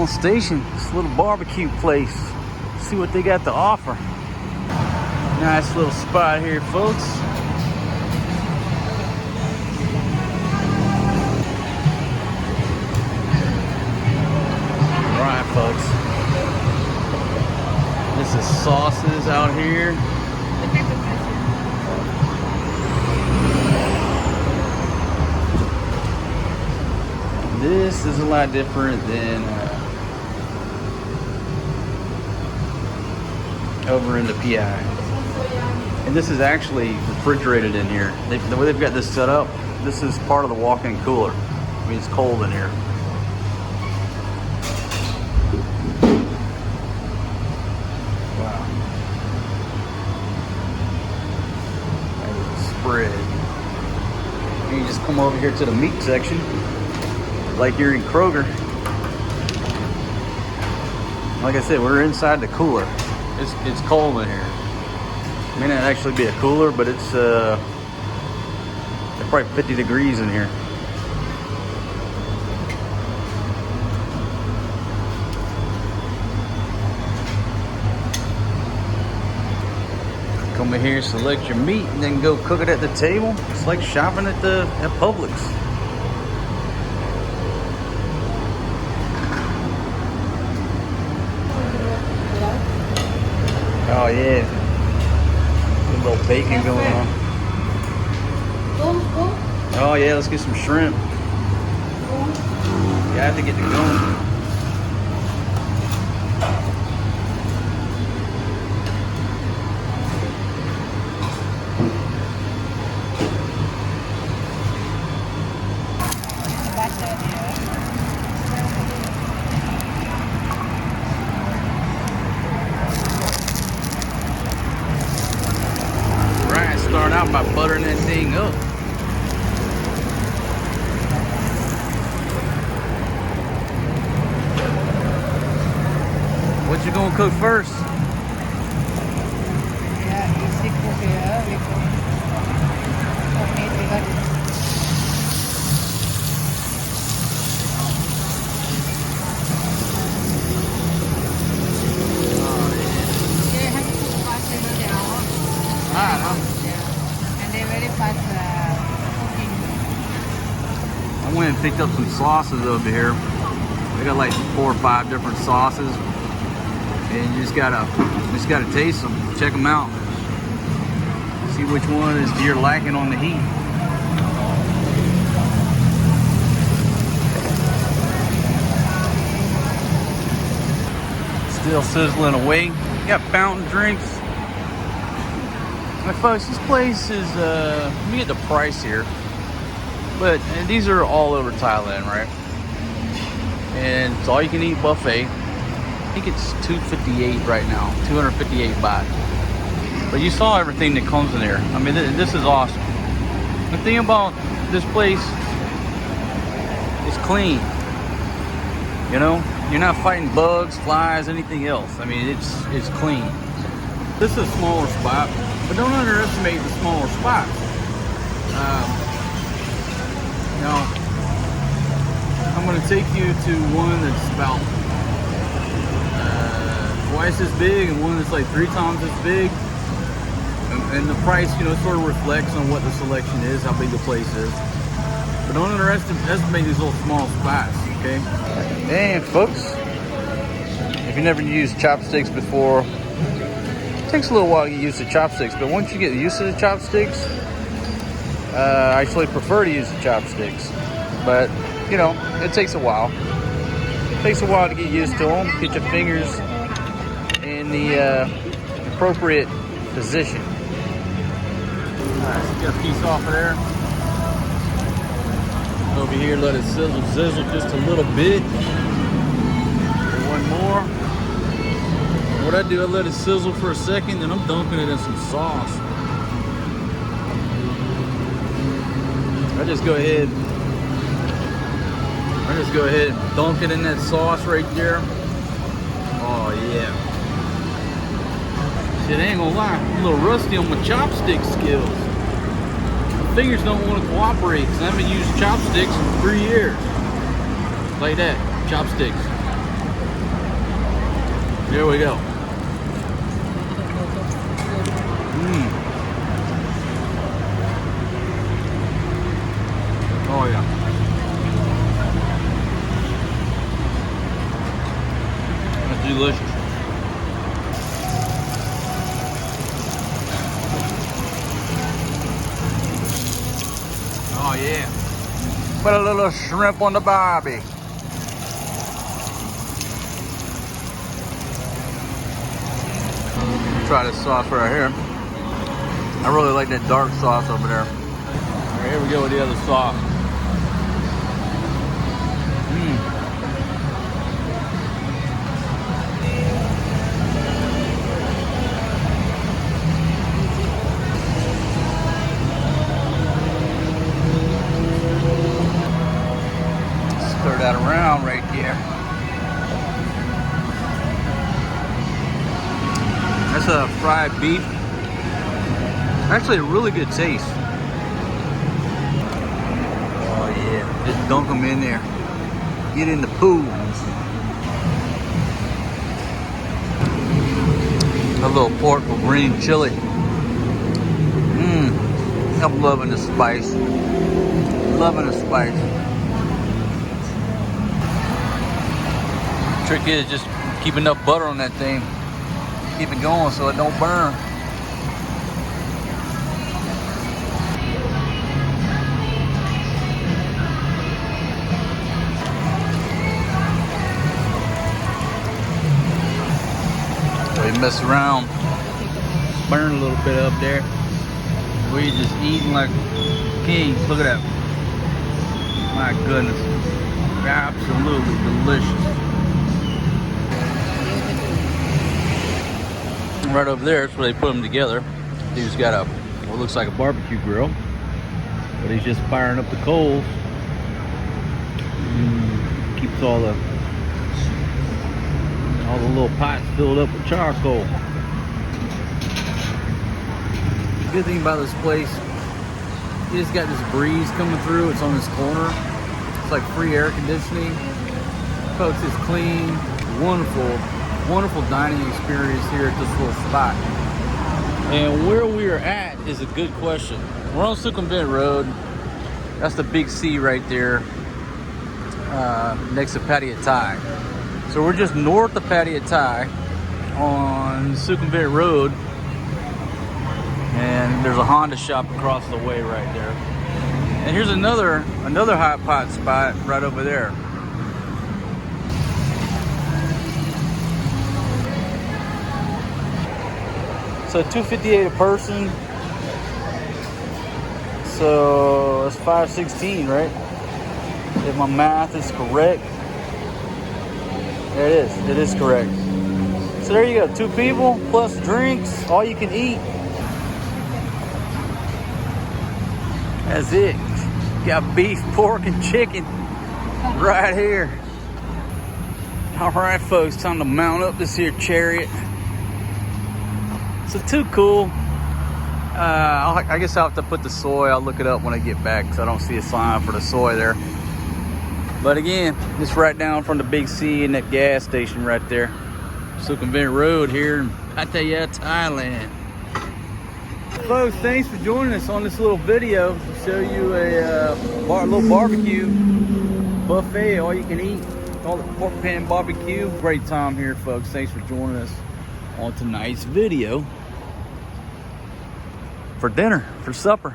Keystone Station, this little barbecue place. See what they got to offer. Nice little spot here, folks. All right, folks. This is sauces out here. This is a lot different than over in the PI. And this is actually refrigerated in here. The way they've got this set up, this is part of the walk-in cooler. I mean, it's cold in here. Wow. That is a spread. And you just come over here to the meat section, like you're in Kroger. Like I said, we're inside the cooler. It's cold in here. It may not actually be a cooler, but it's probably 50 degrees in here. Come in here, select your meat, and then go cook it at the table. It's like shopping at Publix. Oh yeah, a little bacon going on. Oh yeah, let's get some shrimp. Yeah, I have to get the gun. Start out by buttering that thing up. What you gonna cook first? Yeah, you see cook here. We cook. Okay, we got it. They have to cook fast in an hour. Alright, They're very fast cooking. I went and picked up some sauces over here. They got like 4 or 5 different sauces, and you just gotta taste them, check them out, see which one is you're lacking on the heat. Still sizzling away. You got fountain drinks. Folks, this place is, let me get the price here, but these are all over Thailand, right? And it's all you can eat buffet. I think it's 258 right now, 258 baht. But you saw everything that comes in there. I mean, this is awesome. The thing about this place is clean. You know, you're not fighting bugs, flies, anything else. I mean, it's clean. This is a smaller spot. But don't underestimate the smaller spots. Now, I'm going to take you to one that's about twice as big, and one that's like 3 times as big. And the price, you know, sort of reflects on what the selection is, how big the place is. But don't underestimate these little small spots, okay? And folks, if you never used chopsticks before, takes a little while to get used to chopsticks, but once you get used to the chopsticks, I actually prefer to use the chopsticks. But you know, it takes a while. It takes a while to get used to them, get your fingers in the appropriate position. Alright, so get a piece off of there. Over here, let it sizzle just a little bit. And one more. What I do, I let it sizzle for a second, then I'm dunking it in some sauce. I just go ahead and dunk it in that sauce right there. Oh yeah. Shit, I ain't gonna lie, I'm a little rusty on my chopstick skills. My fingers don't want to cooperate because I haven't used chopsticks in 3 years. Like that, chopsticks. Here we go. Oh yeah. That's delicious. Oh yeah. Put a little shrimp on the barbie. Try this sauce right here. I really like that dark sauce over there. All right, here we go with the other sauce. Stir that around right there. That's a fried beef. Actually, a really good taste. Oh yeah, just dunk them in there. Get in the pool. A little pork with green chili. I'm loving the spice. Loving the spice. Trick is just keep enough butter on that thing. Keep it going so it don't burn. So you mess around, burn a little bit up there. We just eating like kings. Look at that. My goodness. Absolutely delicious. Right over there, that's where they put them together. Dude's got a what looks like a barbecue grill, but he's just firing up the coals. Keeps all the little pots filled up with charcoal. Good thing about this place, you just got this breeze coming through. It's on this corner. It's like free air conditioning. Folks, it's clean, wonderful dining experience here at this little spot. And where we are at is a good question. We're on Sukhumvit Road. That's the big C right there, next to Pattaya. So we're just north of Pattaya on Sukhumvit Road, and there's a Honda shop across the way right there. And here's another hot pot spot right over there. So $2.58 a person. So that's $5.16, right? If my math is correct. There it is. It is correct. So there you go. 2 people plus drinks, all you can eat. That's it. Got beef, pork, and chicken right here. All right, folks, time to mount up this here chariot. So too cool. I guess I'll have to put the soy. I'll look it up when I get back because I don't see a sign for the soy there. But again, it's right down from the big C and that gas station right there. Sukhumvit Road here in Pattaya, Thailand. Folks, thanks for joining us on this little video to show you a little barbecue buffet, all you can eat. Call it pork pan barbecue. Great time here, folks. Thanks for joining us on tonight's video for dinner, for supper.